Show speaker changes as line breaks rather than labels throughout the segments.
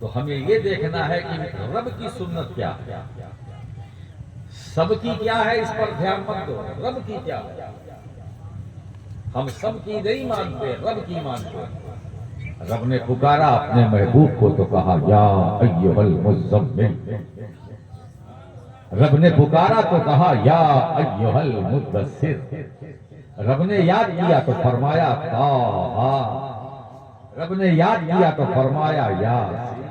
تو ہمیں یہ دیکھنا ہے کہ رب کی سنت کیا ہے، سب کی کیا ہے اس پر دھیان مت دو، رب کی کیا ہے۔ ہم سب کی نہیں مانتے، رب کی مانتے۔ رب نے پکارا اپنے محبوب کو تو کہا یا ایھا المزمل، رب نے پکارا تو کہا یا ایھا المدثر، رب نے یاد کیا تو فرمایا طٰہٰ، رب نے یاد کیا تو فرمایا یاسین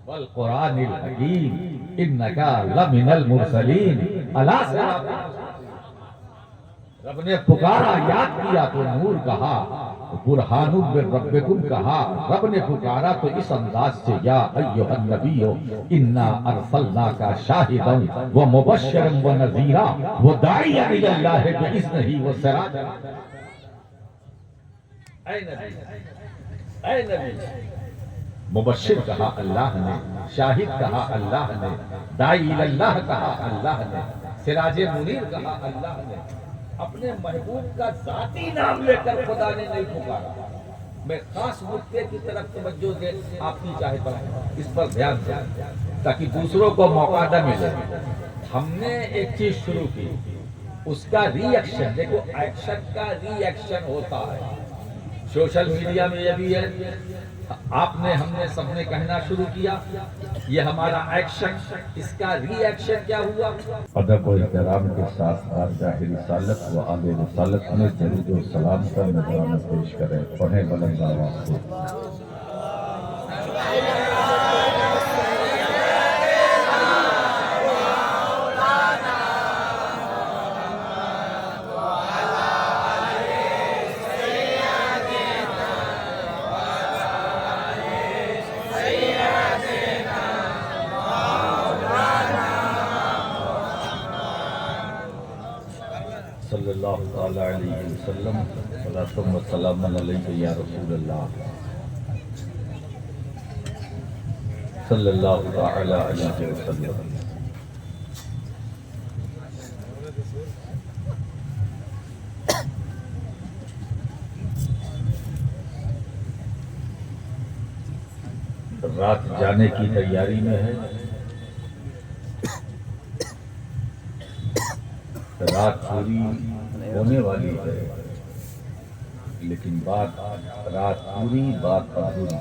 والقرآن الحکیم انک لمن المرسلین علی صراط مستقیم۔ رب نے پکارا یاد کیا تو نور کہا، برہان من ربکم کہا۔ رب نے پکارا تو اس انداز سے یا ایھا النبی انا ارسلناک شاہدا ومبشرا ونذیرا وداعیا الی اللہ باذنہ وسراجا۔ اے نبی، اے نبی، مبشر کہا اللہ نے، شاہد کہا اللہ نے، داعی اللہ کہا اللہ نے، سراج منیر کہا اللہ نے۔ اپنے محبوب کا ذاتی نام لے کر خدا نے نہیں پکارا۔ میں خاص نکتے کی طرف توجہ دے آپ کی چاہتا ہوں، اس پر دھیان دیں تاکہ دوسروں کو موقع نہ ملے۔ ہم نے ایک چیز شروع کی، اس کا ری ایکشن، دیکھو ایکشن کا ری ایکشن ہوتا ہے۔ سوشل میڈیا میں یہ بھی ہے، آپ نے، ہم نے، سب نے کہنا شروع کیا، یہ ہمارا ایکشن، اس کا ری ایکشن کیا ہوا؟ ادب و احترام کے ساتھ بارگاہ رسالت و آل رسالت میں درود و سلام کا نذرانہ پیش کریں، پڑھیں بلند آواز سے۔ صلی اللہ تعالی علیہ وسلم، صلاۃ و سلام علیک یا رسول اللہ، صلی اللہ تعالی علیہ وسلم۔ رات جانے کی تیاری میں ہے، رات پوری ہونے والی ہے، لیکن بات رات پوری بات ادھوری۔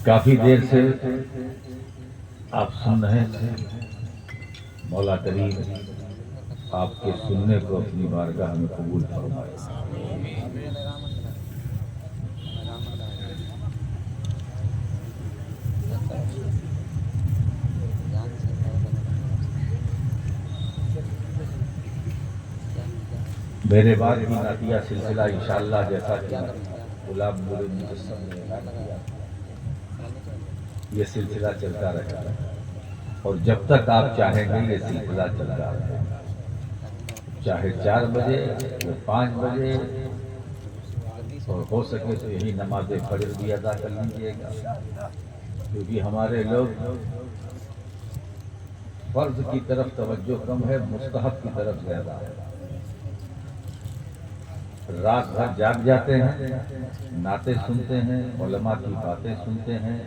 کافی دیر سے آپ سن رہے تھے، مولا کریم آپ کے سننے کو اپنی بارگاہ میں قبول فرمائے۔ میرے بعد بھی نعتیہ سلسلہ انشاءاللہ جیسا کہ غلام نور مجسم نے اعلان کیا، یہ سلسلہ چلتا رہے گا، اور جب تک آپ چاہیں گے یہ سلسلہ چلتا رہے گا، چاہے 4 بجے یا 5 بجے، اور ہو سکے تو یہی نماز فجر بھی ادا کر لیجیے گا، کیونکہ ہمارے لوگ فرض کی طرف توجہ کم ہے، مستحب کی طرف زیادہ ہے۔ رات بھر جاگ جاتے ہیں، نعتیں سنتے ہیں، علماء کی باتیں سنتے ہیں،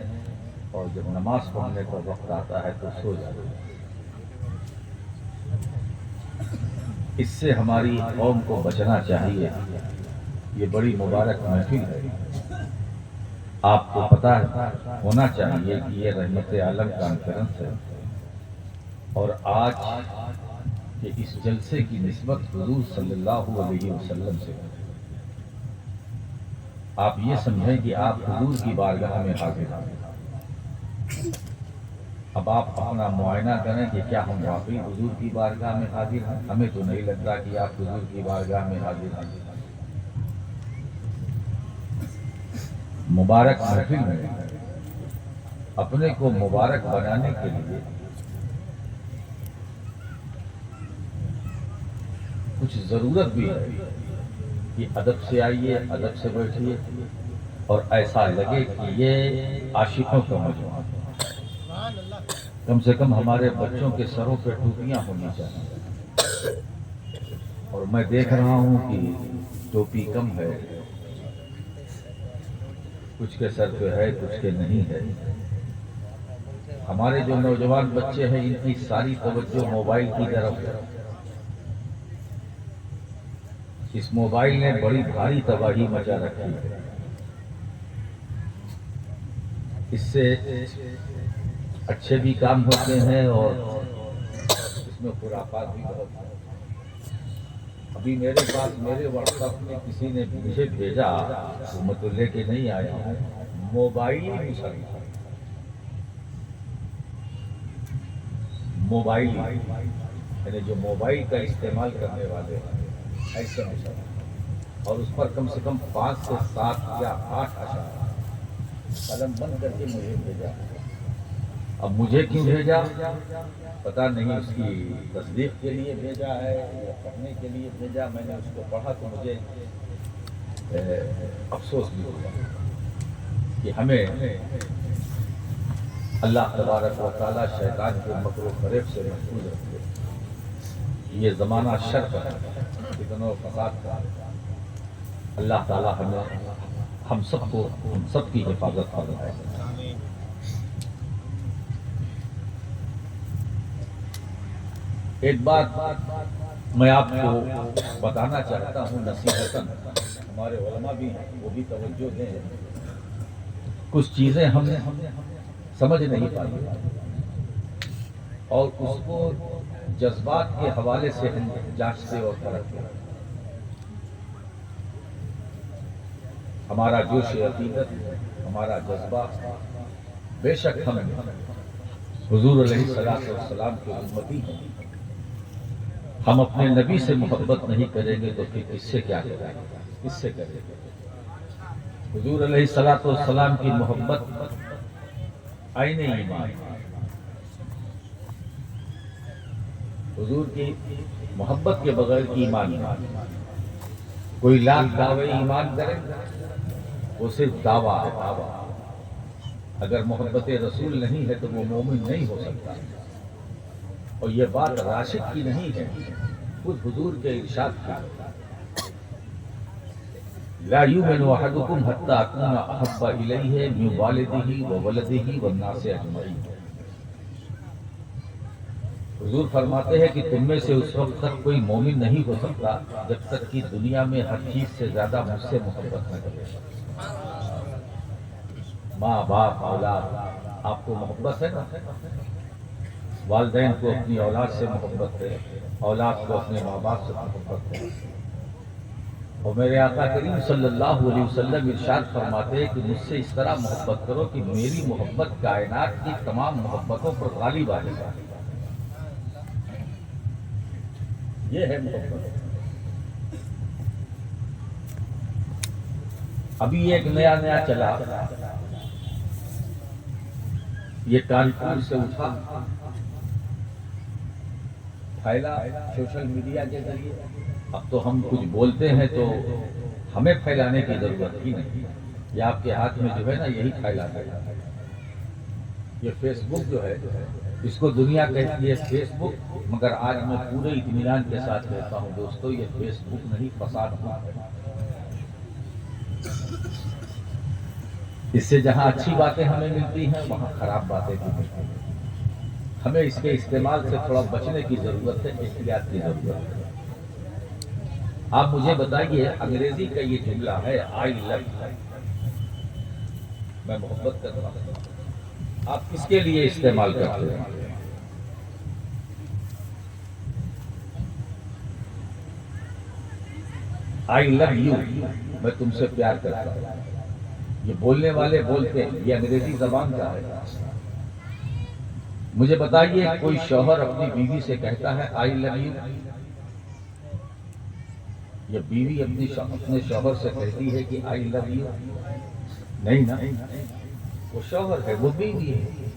اور جب نماز پڑھنے کا وقت آتا ہے تو سو جاتے ہیں۔ اس سے ہماری قوم کو بچنا چاہیے۔ یہ بڑی مبارک محفل ہے، آپ کو پتہ ہونا چاہیے کہ یہ رحمت عالم کانفرنس ہے، اور آج کہ اس جلسے کی نسبت حضور صلی اللہ علیہ وسلم سے ہے۔ آپ یہ سمجھیں کہ آپ حضور کی بارگاہ میں حاضر ہیں۔ اب آپ اپنا معائنہ کریں کہ کیا ہم واقعی حضور کی بارگاہ میں حاضر ہیں؟ ہمیں تو نہیں لگتا کہ آپ حضور کی بارگاہ میں حاضر ہیں۔ مبارک محفل میں اپنے کو مبارک بنانے کے لیے کچھ ضرورت بھی ہے کہ ادب سے آئیے، ادب سے بیٹھیے، اور ایسا لگے کہ یہ عاشقوں کا مجموعہ ہے۔ کم سے کم ہمارے بچوں کے سروں پہ ٹوپیاں ہونی چاہیے، اور میں دیکھ رہا ہوں کہ ٹوپی کم ہے، کچھ کے سر پہ ہے، کچھ کے نہیں ہے۔ ہمارے جو نوجوان بچے ہیں ان کی ساری توجہ موبائل کی طرف ہے۔ اس موبائل نے بڑی بھاری تباہی مچا رکھی ہے۔ اس سے اچھے بھی کام ہوتے ہیں اور اس میں خرافات بھی بہت ہیں۔ ابھی میرے پاس میرے واٹس ایپ میں کسی نے مجھے بھیجا، وہ میں تو لے کے نہیں آیا ہوں، موبائل موبائل یعنی جو موبائل کا استعمال کرنے والے ہیں ایسے مسلمان، اور اس پر کم سے کم 5 سے 7 یا 8 اشعار قلم بند کر کے مجھے بھیجا۔ اب مجھے کیوں بھیجا پتہ نہیں، اس کی تصدیق کے لیے بھیجا ہے یا پڑھنے کے لیے بھیجا۔ میں نے اس کو پڑھا تو مجھے افسوس بھی ہوا کہ ہمیں اللہ تبارک و تعالیٰ شیطان کے مکر و فریب سے محفوظ رکھے۔ یہ زمانہ شر کا ہے، فتنہ و فساد کا۔ اللہ تعالیٰ ہم سب کی حفاظت فرمائے۔ ایک بات میں آپ کو بتانا چاہتا ہوں نصیحتاً، ہمارے علماء بھی ہیں وہ بھی توجہ دیں۔ کچھ چیزیں ہم سمجھ نہیں پائی اور اس کو جذبات کے حوالے سے ہم جانچتے اور پرکھتے ہیں۔ ہمارا جوش عقیدت، ہمارا جذبہ، بے شک ہم حضور علیہ الصلوۃ والسلام کے امتی ہیں۔ ہم اپنے نبی سے محبت نہیں کریں گے تو پھر کس سے کیا کریں گے، کس سے کریں گے؟ حضور علیہ الصلوۃ والسلام کی محبت عین ایمان۔ حضور کی محبت کے بغیر ایمان نہیں۔ کوئی لاکھ دعوے ایمان کرے وہ صرف دعویٰ ہے، دعویٰ۔ اگر محبت رسول نہیں ہے تو وہ مومن نہیں ہو سکتا۔ اور یہ بات راشد کی نہیں ہے، خود حضور کے ارشاد کی۔ لا یؤمن احدکم حتی اکون احب الیہ من والدہ وولدہ والناس اجمعین۔ حضور فرماتے ہیں کہ تم میں سے اس وقت تک کوئی مومن نہیں ہو سکتا جب تک کہ دنیا میں ہر چیز سے زیادہ مجھ سے محبت نہ کرے۔ ماں باپ اولاد، آپ کو محبت ہے نا؟ والدین کو اپنی اولاد سے محبت ہے، اولاد کو اپنے ماں باپ سے محبت ہے۔ اور میرے آقا کریم صلی اللہ علیہ وسلم ارشاد فرماتے ہیں کہ مجھ سے اس طرح محبت کرو کہ میری محبت کائنات کی تمام محبتوں پر غالب آ جائے۔ یہ ہے محبت۔ ابھی ایک نیا چلا، یہ کانپور سے اٹھا، پھیلا سوشل میڈیا کے ذریعے۔ اب تو ہم کچھ بولتے ہیں تو ہمیں پھیلانے کی ضرورت ہی نہیں، یہ آپ کے ہاتھ میں جو ہے نا یہی پھیلاتا ہے۔ یہ فیس بک جو ہے اس کو دنیا کہتی ہے فیس بک، مگر آج میں پورے اطمینان کے ساتھ کہتا ہوں دوستو یہ فیس بک نہیں، فساد بک ہے۔ اس سے جہاں اچھی باتیں ہمیں ملتی ہیں وہاں خراب باتیں بھی ملتی ہیں۔ ہمیں اس کے استعمال سے تھوڑا بچنے کی ضرورت ہے، احتیاط کی ضرورت ہے۔ آپ مجھے بتائیے، انگریزی کا یہ جملہ ہے آئی لو، میں محبت کرتا ہوں، آپ کس کے لیے استعمال کرتے ہیں؟ آئی لو یو، میں تم سے پیار کرتا ہوں۔ یہ بولنے والے بولتے ہیں، یہ انگریزی زبان کا ہے۔ مجھے بتائیے کوئی شوہر اپنی بیوی سے کہتا ہے آئی لو یو؟ یہ بیوی اپنے شوہر سے کہتی ہے کہ آئی لو یو؟ نہیں نا، وہ شوہر ہے، وہ بیوی ہے۔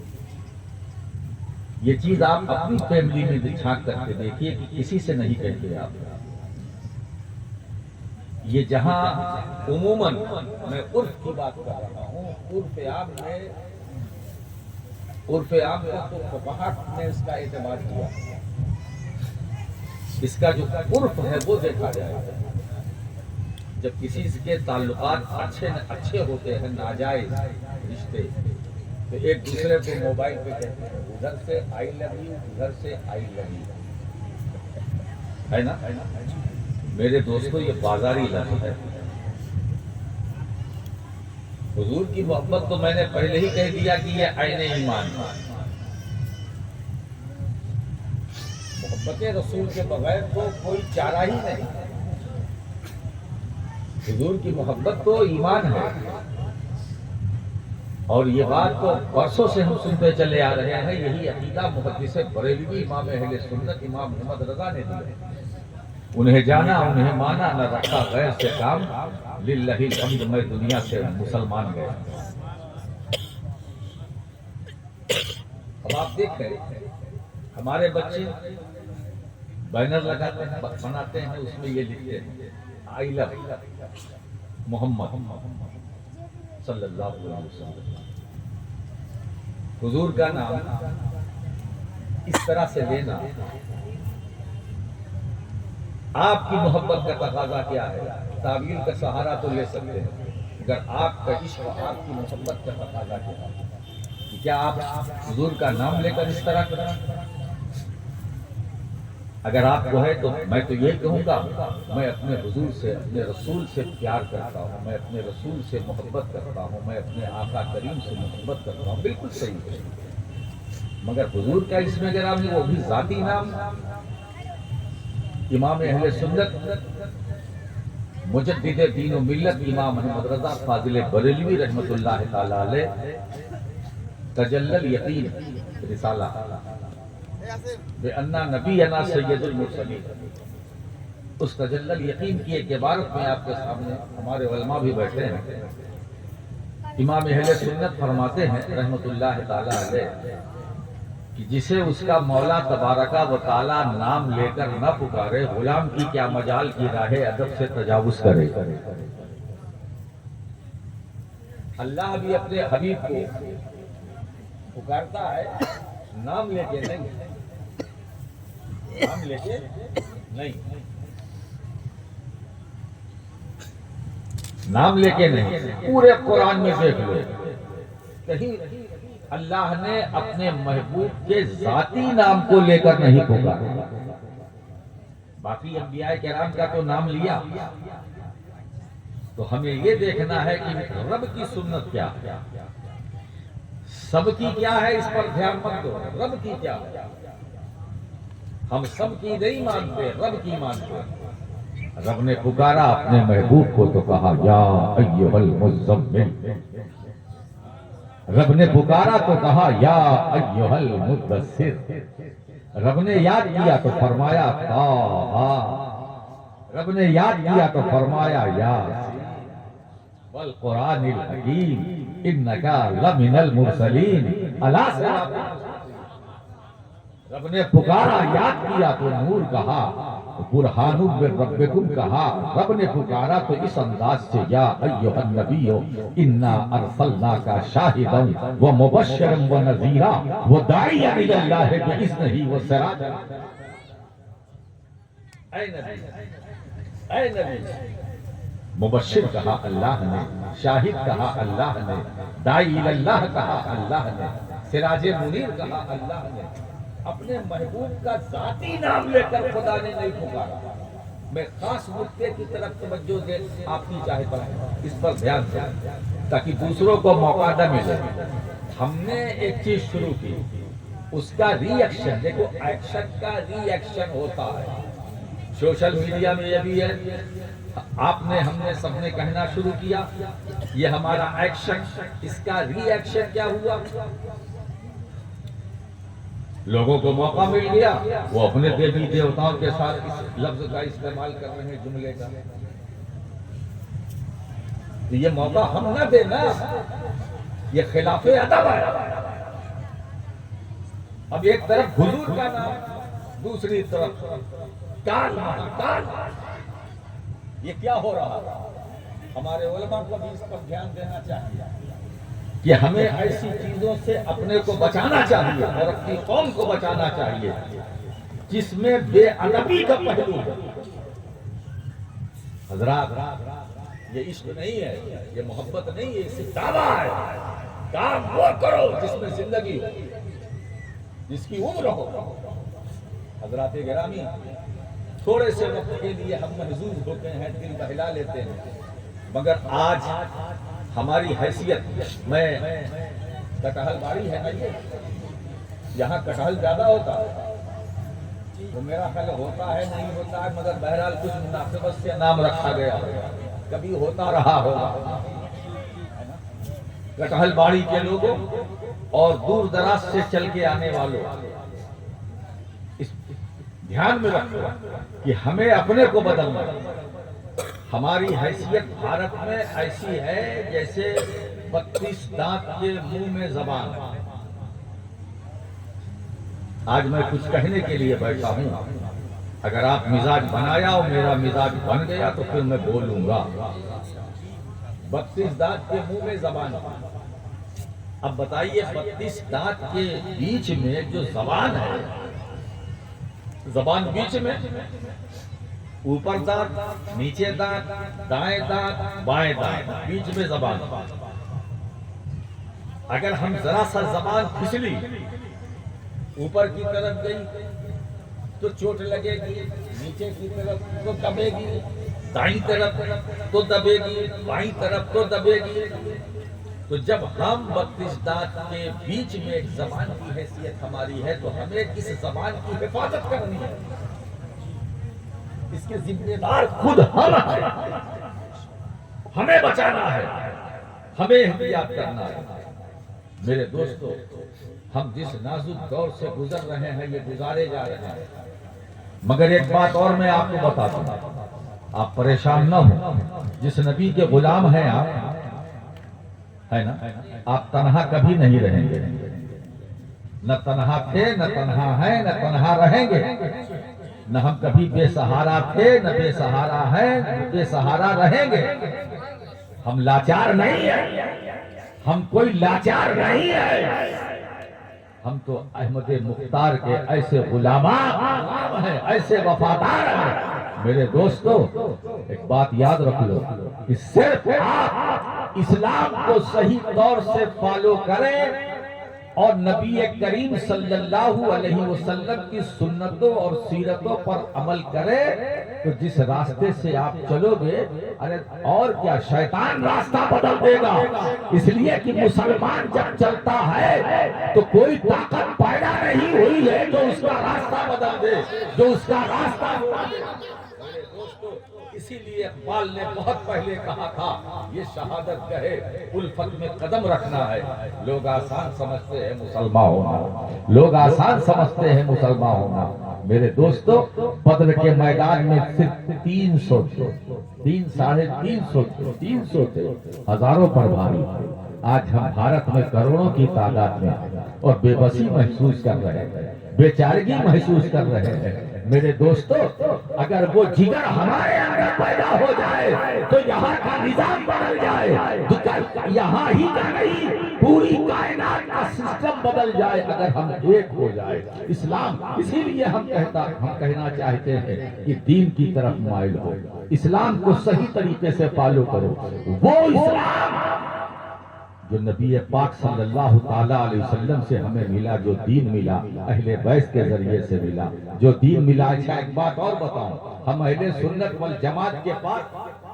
یہ چیز آپ اپنی فیملی میں جھانک کر کے دیکھیے کہ کسی سے نہیں کہتے آپ۔ یہ جہاں عموماً میں عرف کی بات کر رہا ہوں، عرف عام کو فقہاء نے اس کا اعتبار کیا، اس کا جو عرف ہے وہ دیکھا جائے۔ جب کسی کے تعلقات اچھے ہوتے ہیں، ناجائز رشتے، تو ایک دوسرے کو موبائل پہ کہتے ہیں، ادھر سے آئی لو یو، ادھر سے آئی لو یو، ہے نا؟ میرے دوستوں یہ بازاری لفظ ہے۔ حضور کی محبت تو میں نے پہلے ہی کہہ دیا کہ یہ عین ایمان ہے۔ محبت رسول کے بغیر تو کوئی چارہ ہی نہیں۔ حضور کی محبت تو ایمان ہے، اور یہ بات تو برسوں سے ہم سنتے چلے آ رہے ہیں۔ یہی عقیدہ محدث بریلوی امام اہل سنت امام محمد رضا نے دیا۔ انہیں جانا، انہیں مانا، نہ رکھا غیر سے کام، للہ الحمد میں دنیا سے مسلمان گیا۔ اب آپ دیکھ رہے ہیں ہمارے بچے بینر لگاتے ہیں، بناتے ہیں، اس میں یہ لکھتے ہیں آئی لو محمد صلی اللہ علیہ وسلم۔ حضور کا نام اس طرح سے لینا آپ کی محبت کا تقاضا کیا ہے؟ تعویل کا سہارا تو لے سکتے ہیں، اگر آپ کا عشق آپ کی محبت کا تقاضا کیا ہے، کیا آپ حضور کا نام لے کر اس طرح کریں؟ اگر آپ کو ہے تو میں تو یہ کہوں گا، میں اپنے حضور سے، اپنے رسول سے پیار کرتا ہوں، میں اپنے رسول سے محبت کرتا ہوں، میں اپنے آقا کریم سے محبت کرتا ہوں، بالکل صحیح ہے۔ مگر حضور کا اسم گرامی میں وہ بھی ذاتی نام، امام اہل سنت مجدد دین و ملت امام محمد رضا فاضل بریلوی رحمۃ اللہ تعالی علیہ تجلی الیقین رسالہ بِأَنَّ نَبِيَّنَا سید المرسلین، اس تجلی الیقین کی ایک عبارت میں آپ کے سامنے، ہمارے علماء بھی بیٹھے ہیں، امام اہل سنت فرماتے ہیں رحمۃ اللہ تعالی علیہ کہ جسے اس کا مولا تبارکہ و تعالی نام لے کر نہ پکارے، غلام کی کیا مجال کی راہ ادب سے تجاوز کرے۔ اللہ بھی اپنے حبیب کو پکارتا ہے، نام لے کے نہیں، نام لے کے نہیں، نام لے کے نہیں۔ پورے قرآن میں دیکھ لو، کہیں اللہ نے اپنے محبوب کے ذاتی نام کو لے کر نہیں پکارا۔ باقی انبیاء کرام کا تو نام لیا، تو ہمیں یہ دیکھنا ہے کہ رب کی سنت کیا ہے، سب کی کیا ہے، اس پر دھیان مت دو، رب کی کیا ہے۔ ہم سب کی نہیں مانتے، رب کی مانتے۔ رب نے پکارا اپنے محبوب کو تو کہا یا ایھا المزمل، رب نے پکارا تو کہا یا ایھا المدثر، رب نے یاد کیا تو فرمایا طٰہٰ، رب نے یاد کیا تو فرمایا یاسین والقرآن الحکیم انک لمن المرسلین الی صراط۔ رب نے پکارا، یاد کیا تو نور کہا، برہان من ربکم کہا۔ رب نے پکارا تو اس انداز سے یا ایھا النبی انا ارسلناک شاہدا ومبشرا ونذیرا وداعیا الی اللہ باذنہ وسراجا۔ اے نبی، اے نبی، مبشر کہا اللہ نے، شاہد کہا اللہ نے، داعی الی اللہ کہا اللہ نے، سراج منیر کہا اللہ نے۔ اپنے محبوب کا ذاتی نام لے کر خدا نے نہیں پکارا۔ میں خاص نقطے کی طرف توجہ دے آپ کی چاہتا ہوں، اس پر دھیان دیں تاکہ دوسروں کو موقع نہ ملے۔ ہم نے ایک چیز شروع کی، اس کا ری ایکشن، دیکھو ایکشن کا ری ایکشن ہوتا ہے۔ سوشل میڈیا میں یہ بھی ہے، آپ نے، ہم نے، سب نے کہنا شروع کیا، یہ ہمارا ایکشن، اس کا ری ایکشن کیا ہوا؟ لوگوں کو موقع مل گیا، وہ اپنے دیوی دیوتاؤں کے ساتھ اس لفظ کا استعمال کر رہے ہیں، جملے کا۔ تو یہ موقع ہم نہ دینا، یہ خلاف ادب ہے۔ اب ایک طرف حضور کا نام، دوسری طرف کال، یہ کیا ہو رہا ہے؟ ہمارے علماء کو بھی اس پر دھیان دینا چاہیے کہ ہمیں ایسی چیزوں سے اپنے کو بچانا چاہیے اور اپنی قوم کو بچانا چاہیے جس میں بے ادبی کا پہلو ہے۔ حضرات، یہ عشق نہیں ہے، یہ محبت نہیں ہے، صرف دعویٰ ہے۔ کام وہ کرو جس میں زندگی ہو، جس کی عمر ہو۔ حضرات گرامی، تھوڑے سے وقت کے لیے ہم محظوظ ہوتے ہیں، دل بہلا لیتے ہیں، مگر آج ہماری حیثیت، میں کٹہل باری ہے نا، یہاں کٹہل زیادہ ہوتا ہے، وہ میرا خیال ہوتا ہے نہیں ہوتا ہے، مگر بہرحال کچھ مناسبت سے نام رکھا گیا، کبھی ہوتا رہا ہوگا۔ کٹہل باڑی کے لوگوں اور دور دراز سے چل کے آنے والوں، اس دھیان میں رکھو کہ ہمیں اپنے کو بدلنا ہے۔ ہماری حیثیت بھارت میں ایسی ہے جیسے 32 دانت کے منہ میں زبان۔ آج میں کچھ کہنے کے لیے بیٹھا ہوں، اگر آپ مزاج بنایا اور میرا مزاج بن گیا تو پھر میں بولوں گا۔ 32 دانت کے منہ میں زبان۔ اب بتائیے 32 دانت کے بیچ میں جو زبان ہے، زبان بیچ میں، اوپر دانت، نیچے دانت، دائیں دانت، بائیں دانت، بیچ میں زبان۔ اگر ہم ذرا سا زبان پھسلی، اوپر کی طرف گئی تو چوٹ لگے گی، نیچے کی طرف تو دبے گی، دائیں طرف تو دبے گی، بائیں طرف تو دبے گی۔ تو جب ہم 32 دانت کے بیچ میں ایک زبان کی حیثیت ہماری ہے تو ہمیں اس زبان کی حفاظت کرنی ہے، اس کے ذمہ دار خود ہم ہیں، ہمیں بچانا ہے، ہمیں احتیاط کرنا ہے۔ میرے دوستو، ہم جس نازک دور سے گزر رہے ہیں یہ گزارے جا رہے ہیں، مگر ایک بات اور میں آپ کو بتاتا ہوں، آپ پریشان نہ ہوں۔ جس نبی کے غلام ہیں آپ، ہے نا، آپ تنہا کبھی نہیں رہیں گے، نہ تنہا تھے، نہ تنہا ہیں، نہ تنہا رہیں گے، نہ ہم کبھی بے سہارا تھے، نہ بے سہارا ہیں، نہ بے سہارا رہیں گے۔ ہم لاچار نہیں ہیں، ہم کوئی لاچار نہیں ہے، ہم تو احمد مختار کے ایسے غلامان ہیں، ایسے وفادار ہیں۔ میرے دوستو، ایک بات یاد رکھ لو کہ صرف آپ اسلام کو صحیح طور سے فالو کریں اور نبی کریم صلی اللہ علیہ وسلم کی سنتوں اور سیرتوں پر عمل کریں تو جس راستے سے آپ چلو گے، ارے اور کیا، شیطان راستہ بدل دے گا۔ اس لیے کہ مسلمان جب چلتا ہے تو کوئی طاقت پیدا نہیں ہوئی ہے جو اس کا راستہ بدل دے، جو اس کا راستہ بدل دے۔ اسی لیے اقبال نے بہت پہلے کہا تھا، یہ شہادت گہے الفت میں قدم رکھنا ہے۔ لوگ آسان سمجھتے ہیں مسلمان ہونا، لوگ آسان سمجھتے ہیں مسلمان ہونا۔ میرے دوستو، بدر کے میدان میں صرف 300 تھے، 350 تھے، ہزاروں پر بھاری۔ آج ہم بھارت میں کروڑوں کی تعداد میں اور بے بسی محسوس کر رہے ہیں، بے چارگی محسوس کر رہے ہیں۔ میرے دوستو، اگر وہ جگر ہمارے اندر پیدا ہو جائے تو یہاں کا نظام بدل جائے، یہاں ہی کا نہیں پوری کائنات کا سسٹم بدل جائے اگر ہم ایک ہو جائے۔ اسلام، اسی لیے ہم کہنا چاہتے ہیں کہ دین کی طرف مائل ہو، اسلام کو صحیح طریقے سے فالو کرو۔ وہ اسلام جو نبی پاک صلی اللہ تعالیٰ علیہ وسلم سے ہمیں ملا، جو دین ملا اہل بیت کے ذریعے سے ملا، جو دین ملا۔ اچھا ایک بات اور بتاؤں، ہم اہل سنت والجماعت کے پاس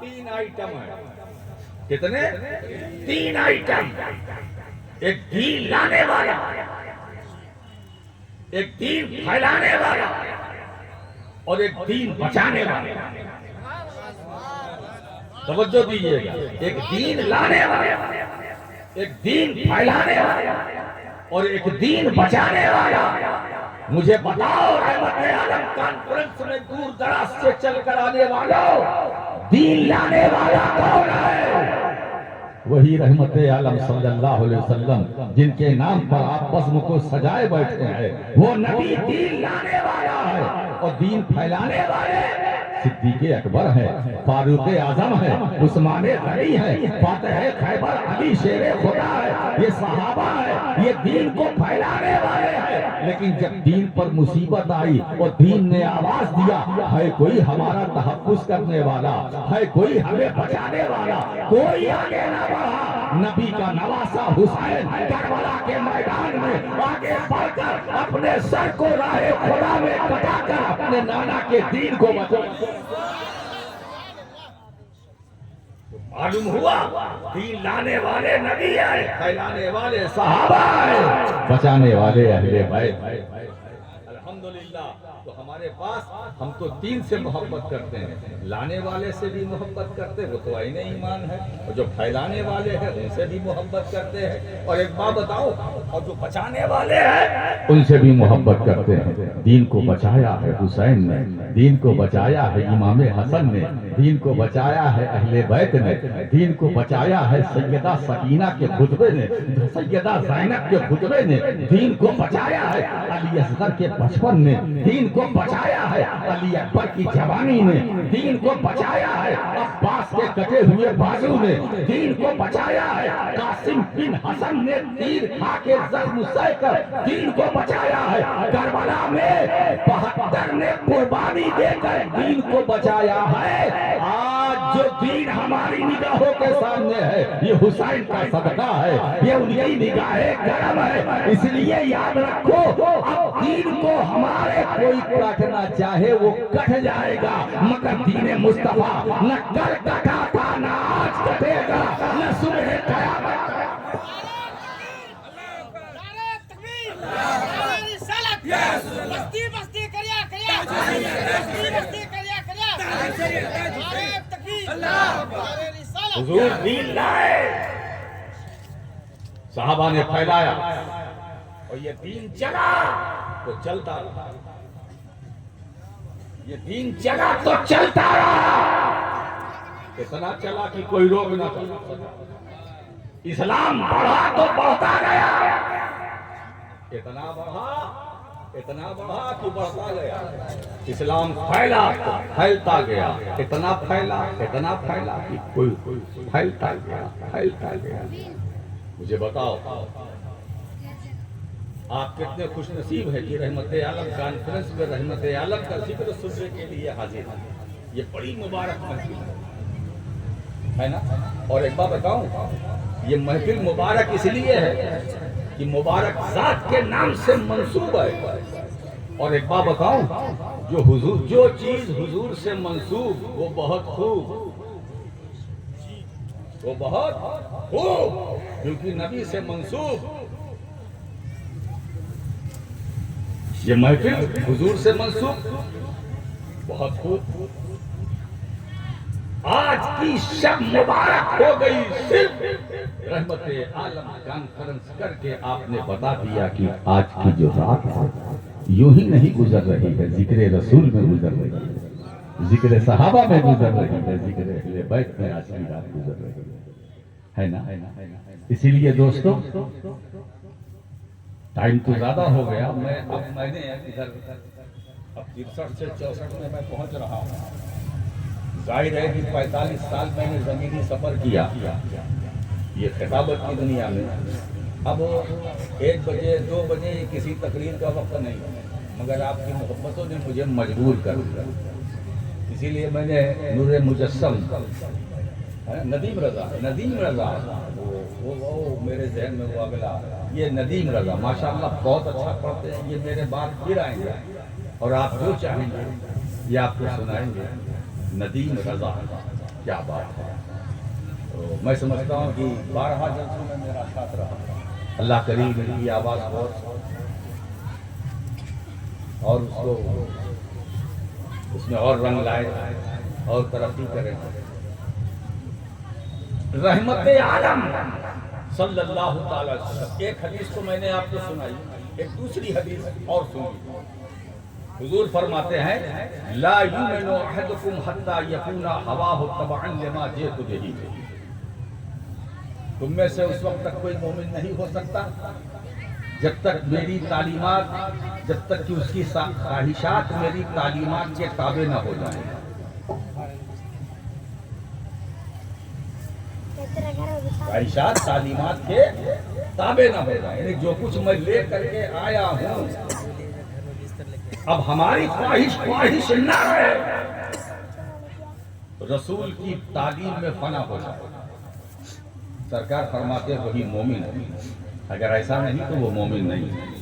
3 آئٹم ہیں۔ کتنے؟ 3 آئٹم۔ ایک دین لانے والا، ایک دین پھیلانے والا اور ایک دین بچانے والا۔ توجہ دیجیے گا، ایک دین لانے والا، ایک دین پھیلانے والا اور ایک دین بچانے والا۔ مجھے بتاؤ رحمت عالم کانفرنس میں دور دراز سے چل کر آنے والوں، دین لانے والا کون ہے؟ وہی رحمت عالم صلی اللہ علیہ وسلم جن کے نام پر آپ بزم کو سجائے بیٹھے ہیں، وہ نبی دین لانے والا ہے اور دین پھیلانے والے صدیق اکبر ہے، فاروق اعظم ہے، عثمان غنی ہے، فاتح خیبر علی شیر خدا ہے۔ یہ صحابہ ہے، یہ دین کو پھیلانے والے ہیں۔ لیکن جب دین پر مصیبت آئی اور دین نے آواز دیا ہے کوئی ہمارا تحفظ کرنے والا، ہے کوئی ہمیں بچانے والا، کوئی آگے نہ بڑھا۔ نبی کا نواسا حسین کربلا کے میدان میں آگے بڑھ کر اپنے سر کو راہ خدا میں کٹا کر اپنے نانا کے دین کو بچایا۔ معلوم ہوا دین لانے والے نبی آئے، پھیلانے والے صحابہ آئے، بچانے والے اہل بیت۔ الحمدللہ تو ہمارے پاس ہم تو دین سے محبت کرتے ہیں، لانے والے سے بھی محبت کرتے ہیں، وہ تو عین ایمان ہے، اور جو پھیلانے والے ہیں ان سے بھی محبت کرتے ہیں، اور ایک بات بتاؤ، اور جو بچانے والے ہیں ان سے بھی محبت کرتے ہیں۔ دین کو بچایا ہے حسین نے، دین کو بچایا ہے امام حسن نے، دین کو بچایا ہے اہل بیت نے، دین کو بچایا ہے سیدہ سکینہ کے خطبے نے، سیدہ زینب کے خطبے نے، دین کو بچایا ہے علی اصغر کے بچپن نے، دین کو بچایا ہے علی اکبر کی جوانی نے، دین کو بچایا ہے عباس کے کٹے ہوئے بازو نے، دین کو بچایا ہے قاسم بن حسن نے تیر کھا کے زخم سہ کر دین کو بچایا ہے، کربلا میں 72 نے قربانی دے کر دین کو بچایا ہے۔ آج جو دین ہماری نگاہوں کے سامنے ہے یہ حسین کا صدقہ ہے، یہ ان کی نگاہ کرم ہے، اس لیے یاد رکھو اب دین کو ہمارے کوئی کاٹنا چاہے وہ کٹ جائے گا، مگر دین مصطفیٰ نہ کل کٹا تھا نہ آج کٹے گا نہ صبح قیامت۔ حضور دین لائے، صحابہ نے پھیلایا اور یہ دین چلا تو چلتا رہا، یہ دین چلا تو چلتا رہا، اتنا چلا کہ کوئی روک نہ سکا۔ اسلام بڑھا تو بڑھتا گیا، اتنا بڑھا کہ بڑھتا گیا، اسلام پھیلا تو پھیلتا گیا، اتنا پھیلا کہ کوئی پھیلتا گیا۔ مجھے بتاؤ آپ کتنے خوش نصیب ہیں کہ رحمت عالم کانفرنس میں رحمت عالم کا ذکر سننے کے لیے حاضر ہیں، یہ بڑی مبارک محفل ہے نا۔ اور ایک بات بتاؤں، یہ محفل مبارک اس لیے ہے کہ مبارک ذات کے نام سے منسوب ہے، اور ایک بات بتاؤں جو چیز حضور سے منسوب وہ بہت خوب، کیونکہ نبی سے منسوب یہ محفل حضور سے منسوب بہت خوب۔ آج کی شب مبارک ہو گئی صرف رحمت عالم کانفرنس کر کے آپ نے بتا دیا کہ آج کی جو رات ہے یوں ہی نہیں گزر رہی ہے، ذکر رسول میں گزر رہی ہے، ذکر صحابہ میں گزر رہی ہے، ذکر اہل بیت میں آج کی رات گزر رہی ہے نا۔ اسی لیے دوستو ٹائم تو زیادہ ہو گیا، میں نے ادھر اب 63 سے 64 میں پہنچ رہا ہوں۔ ظاہر ہے کہ 45 سال میں نے زمینی سفر کیا یہ خطابت کی دنیا میں، اب 1 بجے 2 بجے کسی تقریر کا وقت نہیں، مگر آپ کی محبتوں نے مجھے مجبور کر دیا، اسی لیے میں نے نور مجسم ندیم رضا وہ میرے ذہن میں وہ اگلا، یہ ندیم رضا ماشاءاللہ بہت اچھا پڑھتے ہیں، یہ میرے بعد پھر آئیں گے اور آپ جو چاہیں گے یہ آپ کو سنائیں گے۔ ندیم رضا کیا بات ہے، میں سمجھتا ہوں کہ 12 جلسوں میں میرا ساتھ رہا، اللہ کریم ان کی آواز بہت اور اس کو اس میں اور رنگ لائے اور ترقی کرے۔ رحمت عالم صلی اللہ تعالی وسلم، ایک حدیث تو میں نے آپ کو سنائی، ایک دوسری حدیث اور سنی۔ حضور فرماتے ہیں لا یؤمن احدکم حتی یکون ہواہ تبعا لما جئت بہ، تم میں سے اس وقت تک کوئی مومن نہیں ہو سکتا جب تک میری تعلیمات، جب تک کہ اس کی خواہشات میری تعلیمات کے تابع نہ ہو جائیں۔ خواہشات تعلیمات کے تابع نہ ہوگا، یعنی جو کچھ میں لے کر کے آیا ہوں اب ہماری خواہش نہ ہے، رسول کی تعلیم میں فنا ہو جائے۔ سرکار فرماتے وہی مومن ہے، اگر ایسا نہیں تو وہ مومن نہیں ہے۔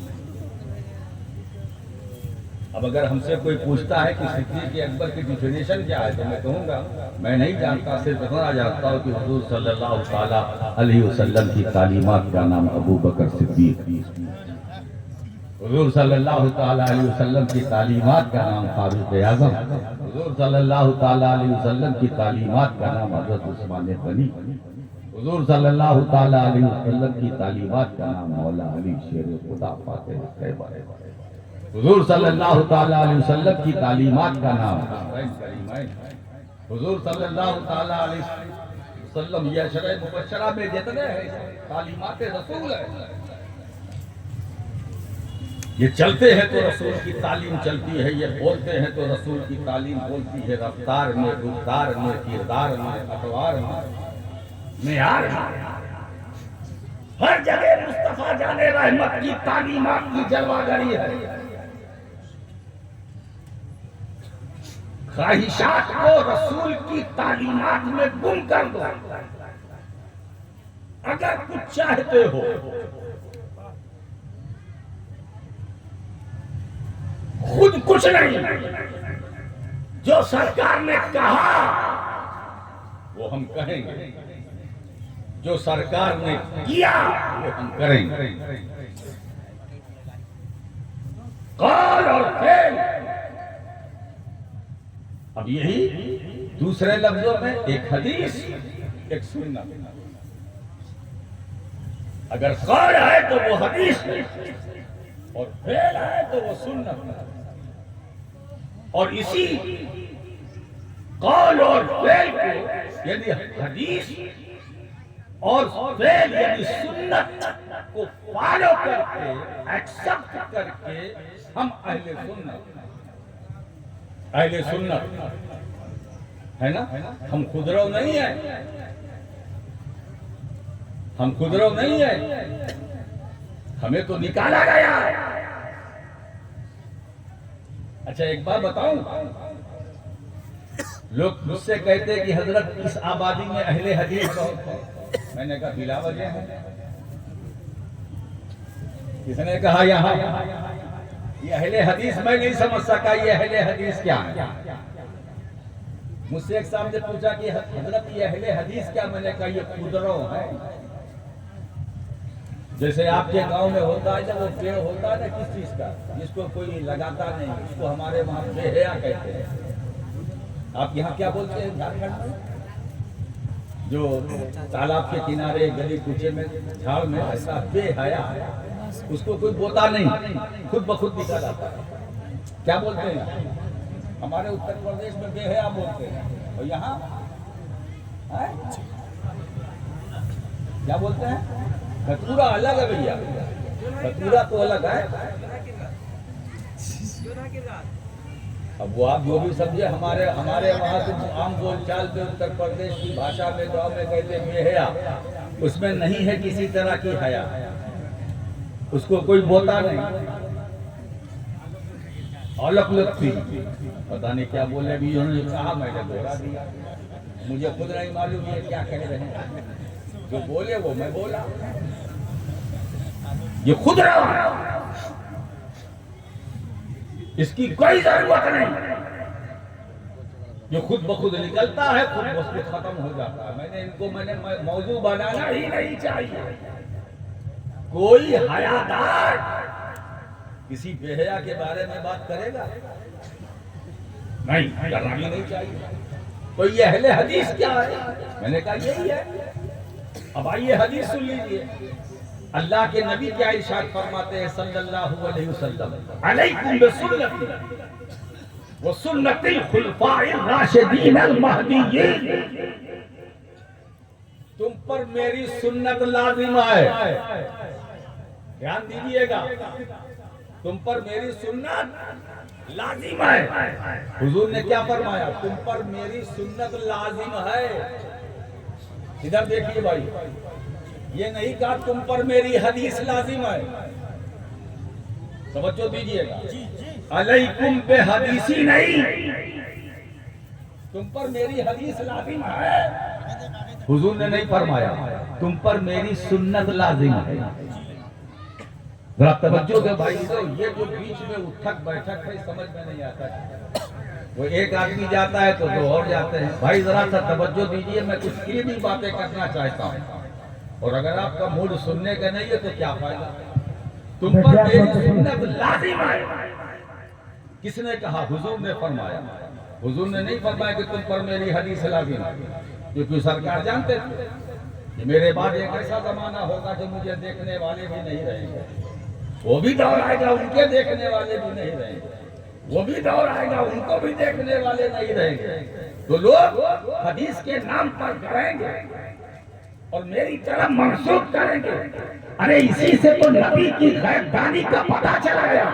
اب اگر ہم سے کوئی پوچھتا ہے کہ صدیق اکبر کی ڈیفینیشن کیا ہے تو میں کہوں گا میں نہیں جانتا، صرف اتنا جانتا ہوں کہ حضور صلی اللہ تعالیٰ علیہ وسلم کی تعلیمات کا نام ابو بکر صدیق، حضور صلی اللہ تعالیٰ علیہ وسلم کی تعلیمات کا نام فاروق اعظم، حضور صلی اللہ تعالیٰ علیہ وسلم کی تعلیمات کا نام حضرت عثمان غنی، حضور صلی اللہ تعالیٰ علیہ وسلم کی تعلیمات کا نام مولا علی شیر خدا فاتح طیبہ، حضور صلی اللہ تعالیٰ علیہ وسلم کی تعلیمات کا نام حضور صلی اللہ تعالیٰ علیہ وسلم یہ اشرۂ مبشرہ میں جتنے ہیں تعلیمات رسول ہے، یہ چلتے ہیں تو رسول کی تعلیم چلتی ہے، یہ بولتے ہیں تو رسول کی تعلیم بولتی ہے، رفتار میں، گفتار میں، کردار میں، اطوار میں، معیار میں، ہر جگہ مصطفیٰ جان رحمت کی تعلیمات کی جلوہ گری ہے۔ خواہشات کو رسول کی تعلیمات میں گم کر دو، اگر کچھ چاہتے ہو خود کچھ نہیں، جو سرکار نے کہا وہ ہم کہیں گے، جو سرکار نے کیا وہ ہم کریں گے، قول اور فعل۔ اب یہی دوسرے لفظوں میں ایک حدیث ایک سنت، اگر قول ہے تو وہ حدیث اور فعل ہے تو وہ سنت، اور اسی قول اور فعل کو یعنی حدیث اور فعل یعنی سنت کو فالو کر کے ایکسپٹ کر کے ہم اہل سنت ہے نا، ہم خودرو نہیں ہیں، ہم خودرو نہیں ہیں، ہمیں تو نکالا گیا۔ اچھا ایک بات بتاؤں، لوگ مجھ سے کہتے کہ حضرت اس آبادی میں اہل حدیث بہت ہے، میں نے کہا بلا وجہ ہے، کس نے کہا یہاں یہ اہل حدیث میں نہیں سمجھ سکا یہ اہل حدیث کیا ہے۔ مجھ سے ایک صاحب نے پوچھا کہ حضرت یہ اہل حدیث کیا، میں نے کہا یہ خودرو ہے، جیسے آپ کے گاؤں میں ہوتا ہے جب وہ پیڑ ہوتا ہے نا کس چیز کا جس کو کوئی لگاتا نہیں، اس کو ہمارے وہاں بے حیا کہتے ہیں، آپ یہاں کیا بولتے ہیں جھارکھنڈ میں؟ جو تالاب کے کنارے گلی کوچے میں جھاڑ میں ایسا بے حیا ہے، اس کو کوئی بوتا نہیں، خود بخود نکل آتا ہے۔ کیا بولتے ہیں؟ ہمارے اتر پردیش میں بے حیا بولتے ہیں، اور یہاں کیا بولتے ہیں؟ کتورا الگ ہے بھیا، کتورا تو الگ ہے۔ اب وہ آپ جو بھی سمجھے، ہمارے وہاں تو عام بول چال میں اتر پردیش کی بھاشا میں گاؤں میں کہتے ہیں بے حیا، اس میں نہیں ہے کسی طرح کی حیا، اس کو کوئی بوتا نہیں، اولک لگتی پتہ نہیں کیا بولے بھی انہوں نے کہا، میں نے دوہرا دیا، مجھے خود نہیں معلوم یہ کیا کہہ رہے ہیں، جو بولے وہ میں بولا، یہ خود رہا، اس کی کوئی ضرورت نہیں، یہ خود بخود نکلتا ہے، خود بخود ختم ہو جاتا ہے۔ میں نے موضوع بنانا ہی نہیں چاہیے، کوئی حیادار کسی بے حیا کے بارے میں بات کرے گا نہیں، کرنا بھی نہیں چاہیے۔ تو یہ اہل حدیث کیا ہے؟ میں نے کہا یہی ہے۔ اب آئیے حدیث سن لیجیے، اللہ کے نبی کیا ارشاد فرماتے ہیں صلی اللہ علیہ وسلم، علیکم بسنتی وسنت الخلفاء الراشدین المہدیین، تم پر میری سنت لازم ہے، دھیان دیجیے گا، تم پر میری سنت لازم ہے۔ حضور نے کیا فرمایا؟ تم پر میری سنت لازم ہے۔ ادھر دیکھیے بھائی، یہ نہیں کہا تم پر میری حدیث لازم ہے، توجہ دیجیے گا، علیکم بے حدیثی نہیں، تم پر میری حدیث لازم ہے، حضور نے نہیں فرمایا تم پر میری سنت لازم ہے۔ ذرا توجہ دے بھائی، یہ جو بیچ میں اٹھک بیٹھک ہے سمجھ میں نہیں آتا، وہ ایک آدمی جاتا ہے تو دو اور جاتے ہیں۔ بھائی ذرا سا توجہ دیجیے، میں کچھ کی بھی باتیں کرنا چاہتا ہوں، اور اگر آپ کا موڈ سننے کا نہیں ہے تو کیا فائدہ۔ تم پر میری سنت لازم ہے، کس نے کہا؟ حضور نے فرمایا۔ حضور نے نہیں فرمایا کہ تم پر میری حدیث لازم ہے، کیونکہ سرکار جانتے تھے کہ میرے بعد ایک ایسا زمانہ ہوگا جو مجھے دیکھنے والے بھی نہیں رہیں گے، وہ بھی دور آئے گا ان کے دیکھنے والے بھی نہیں رہیں گے، وہ بھی دور آئے گا ان کو بھی دیکھنے والے نہیں رہیں گے، تو لوگ حدیث کے نام پر کریں گے اور میری طرف منسوخ کریں گے۔ ارے اسی سے تو نبی کی غیب دانی کا پتہ چلا گیا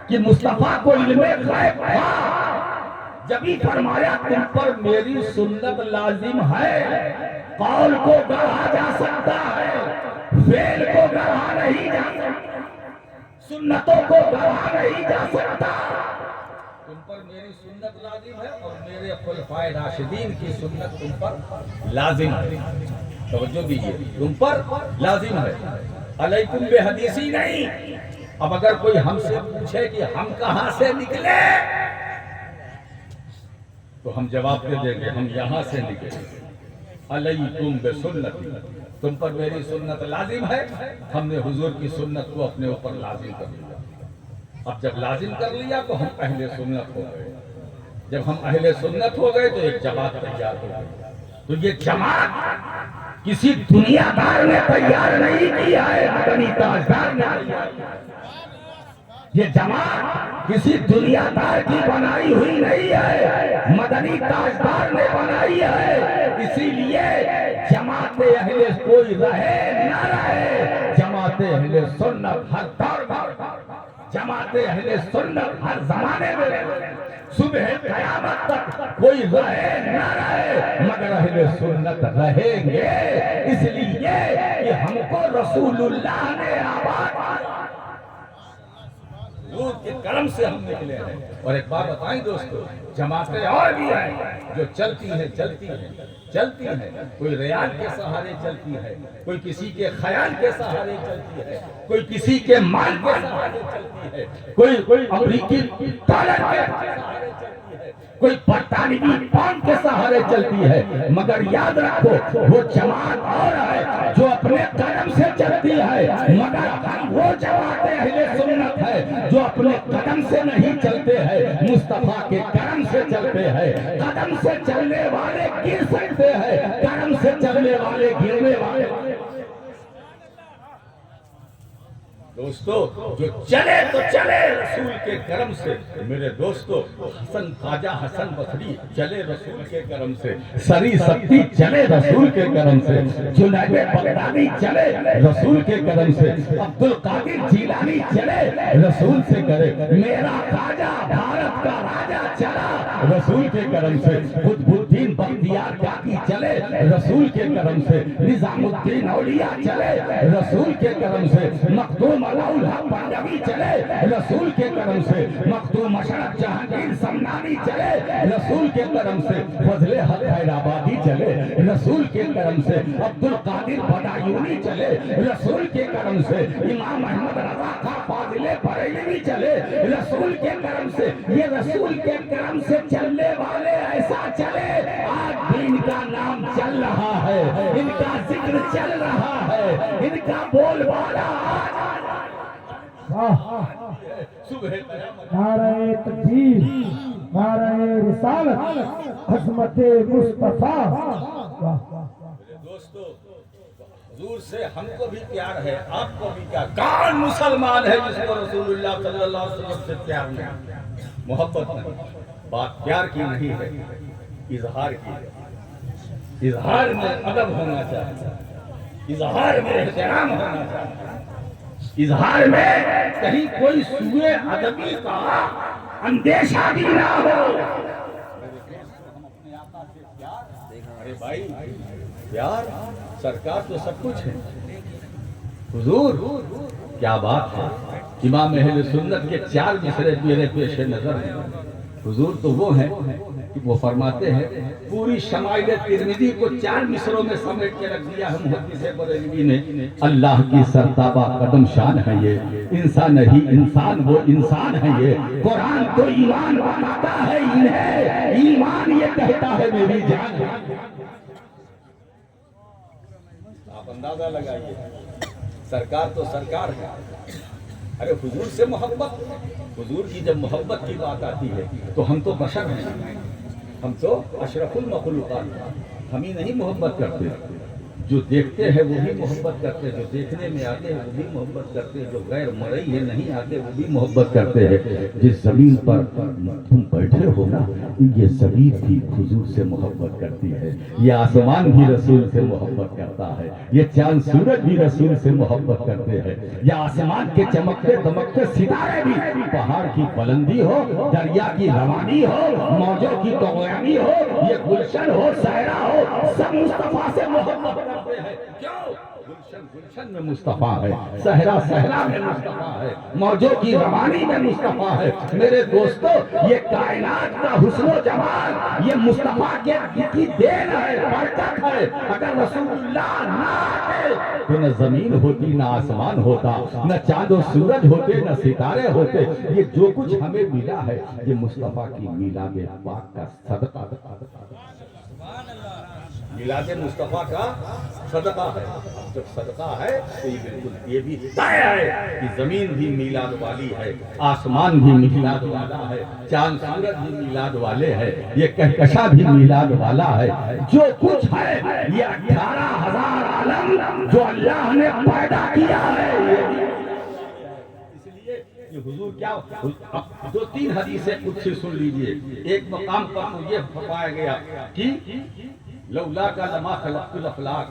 کہ مصطفیٰ کو علم غیب تھا، جبھی فرمایا تم پر میری سنت لازم ہے۔ قول کو گڑھا جا سکتا ہے، فعل کو گڑھا نہیں جا سکتا، سنتوں کو گڑھا نہیں جا سکتا۔ تم پر میری سنت لازم ہے اور میرے خلفائے راشدین کی سنت تم پر لازم ہے، توجہ دیجیے، تم پر لازم ہے، علیکم بے حدیثی نہیں۔ اب اگر کوئی ہم سے پوچھے کہ ہم کہاں سے نکلے تو ہم جواب دے دیں گے ہم یہاں سے نکلے، علیکم بے سنتی، تم پر میری سنت لازم ہے۔ ہم نے حضور کی سنت کو اپنے اوپر لازم کر لیا، اب جب لازم کر لیا تو ہم اہل سنت ہو گئے، جب ہم اہل سنت ہو گئے تو ایک جماعت تیار ہو گئی۔ تو یہ جماعت کسی دنیا دار نے تیار نہیں کیا ہے، مدنی تاجدار نے تیار کیا ہے۔ یہ جماعت کسی دنیا دار کی بنائی ہوئی نہیں ہے، مدنی تاجدار نے بنائی ہے۔ اسی لیے جماعت اہل کوئی رہے نہ رہے، جماعت اہل سنت ہر دور میں، جماعت اہل سنت ہر زمانے میں، صبح قیامت تک کوئی رہے نہ رہے مگر اہل سنت رہیں گے، اس لیے کہ ہم کو رسول اللہ نے آباد حضور کے کرم سے ہم نکلے ہیں۔ اور ایک بات بتائیں دوستو، جماعتیں اور بھی ہیں جو چلتی ہیں چلتی ہیں، کوئی ریال کے سہارے چلتی ہے، کوئی کسی کے خیال کے سہارے چلتی ہے، کوئی کسی کے مال کے سہارے چلتی ہے، کوئی امریکی ڈالر کے سہارے چلتی ہے، کوئی برطانوی پاؤنڈ کے سہارے چلتی ہے، مگر یاد رکھو وہ جماعت اور ہے جو اپنے قدم سے چلتی ہے، مگر ہم وہ جماعت اہل سنت ہے جو اپنے قدم سے نہیں چلتے ہیں، مصطفیٰ کے کرم سے چلتے ہیں۔ قدم سے چلنے والے گر سکتے ہیں، کرم سے چلنے والے گرنے والے۔ دوستو جو چلے تو چلے رسول کے کرم سے، میرے دوستو حسن خواجہ حسن بصری چلے رسول کے کرم سے، سری ستی چلے رسول کے کرم سے، جنید بغدادی چلے رسول کے کرم سے، عبد القادر جیلانی چلے رسول سے کرے، میرا خواجہ بھارت کا راجہ چلا رسول کے کرم سے، قطب الدین بختیار کاکی چلے رسول کے کرم سے، نظام الدین اولیاء چلے رسول کے کرم سے، مخدوم الحق پنجابی چلے رسول کے کرم سے، مخدوم اشرف جہانگیر سمنانی چلے رسول کے کرم سے، فضل حق حیدرآبادی چلے رسول کے کرم سے، عبد القادر بدایونی چلے رسول کے کرم سے، امام احمد رضا خان فاضل بریلوی چلے رسول کے کرم سے۔ یہ رسول کے کرم سے چلنے والے ایسا چلے آج بھی ان کا نام چل رہا ہے، ان کا ذکر چل رہا ہے، ان کا بول بالا
نعرہ تکبیر، نعرہ رسالت، عظمت مصطفیٰ۔
دوستو حضور سے ہم کو بھی پیار ہے، آپ کو بھی پیار۔ کون مسلمان ہے جس کو رسول اللہ صلی اللہ علیہ وسلم سے پیار نہیں، محبت نہیں؟ بات پیار کی نہیں ہے، اظہار کی ہے۔ اظہار میں ادب ہونا چاہیے، اظہار میں احترام ہونا چاہیے، اظہار میں کہیں کوئی سوء ادبی کا اندیشہ بھی نہ ہو۔ ارے بھائی پیار سرکار تو سب کچھ ہے، حضور کیا بات ہے، امام اہل سنت کے 4 مصرے میرے پیش نظر ہیں۔ حضور تو وہ ہیں کہ وہ فرماتے ہیں پوری شمائل ترمذی کو 4 مصروں میں سمیٹ کے رکھ دیا ہے محدث بریلوی نے۔ اللہ کی سرتابہ قدم شان ہے یہ، انسان نہیں انسان وہ انسان ہے یہ، قرآن تو ایمان بتاتا ہے انہیں، ایمان یہ کہتا ہے میری جان ہے۔ آپ اندازہ لگائیے، سرکار تو سرکار ہے، ارے حضور سے محبت، حضور کی جب محبت کی بات آتی ہے تو ہم تو بشر ہیں، ہم تو اشرف المخلوقات، ہم ہی نہیں محبت کرتے، جو دیکھتے ہیں وہ بھی محبت کرتے، جو دیکھنے میں آتے ہیں وہ بھی محبت کرتے، جو غیر مرئی ہے نہیں آتے وہ بھی محبت کرتے ہیں۔ جس زمین پر تم بیٹھے ہو نا، یہ زمین بھی حضور سے محبت کرتی ہے، یہ آسمان بھی رسول سے محبت کرتا ہے، یہ چاند سورج بھی رسول سے محبت کرتے ہیں، یہ آسمان کے چمکتے دمکتے ستارے بھی، پہاڑ کی بلندی ہو، دریا کی روانی ہو، موجوں کی طغیانی ہو، یہ گلشن ہو صحرا ہو، سب مصطفیٰ سے محبت کرتے ہیں۔ کیوں؟ گلشن گلشن میں مصطفیٰ ہے، صحرا صحرا میں مصطفیٰ ہے، موجوں کی روانی میں مصطفیٰ ہے۔ میرے دوستو، یہ کائنات کا حسن و جمال یہ مصطفیٰ کی دین ہے، برکت ہے۔ اگر رسول اللہ نہ آتے تو نہ زمین ہوتی، نہ آسمان ہوتا، نہ چاند و سورج ہوتے، نہ ستارے ہوتے۔ یہ جو کچھ ہمیں ملا ہے یہ مصطفیٰ کی میلاد پاک کا صدقہ، میلاد مصطفیٰ کا صدقہ ہے۔ جب صدقہ ہے تو یہ بالکل یہ بھی طے ہے کہ زمین بھی میلاد والی ہے، آسمان بھی میلاد والا ہے، چاند سورج بھی میلاد والے ہیں، یہ کہکشاں بھی میلاد والا ہے۔ جو کچھ ہے یہ 18,000 عالم جو اللہ نے پیدا کیا ہے، اس لیے کہ حضور کیا 2-3 حدیثیں قدسی سن لیجئے۔ ایک مقام پر تو یہ فرمایا گیا کہ لولا کا لما خلقت الافلاق،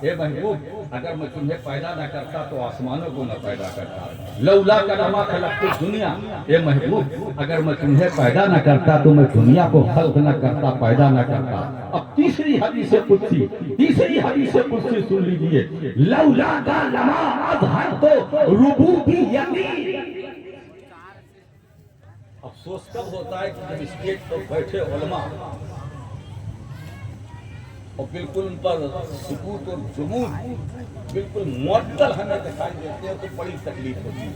اے محبوب اگر میں تمہیں پیدا نہ کرتا تو آسمانوں کو نہ پیدا کرتا۔ لولا کا لما خلقت الدنیا، اے محبوب اگر میں تمہیں پیدا نہ کرتا تو میں دنیا کو خلق نہ کرتا، پیدا نہ کرتا۔ اب تیسری حدیث قدسی سن لیجئے، لولا کا لما اظہرت ربوبیتی۔ افسوس کب ہوتا ہے کہ جب اسٹیج پر بیٹھے علماء اور بالکل ان پر سکوت اور جمود بالکل معطل ہمیں دکھائی دیتے ہیں تو بڑی تکلیف ہوتی ہے۔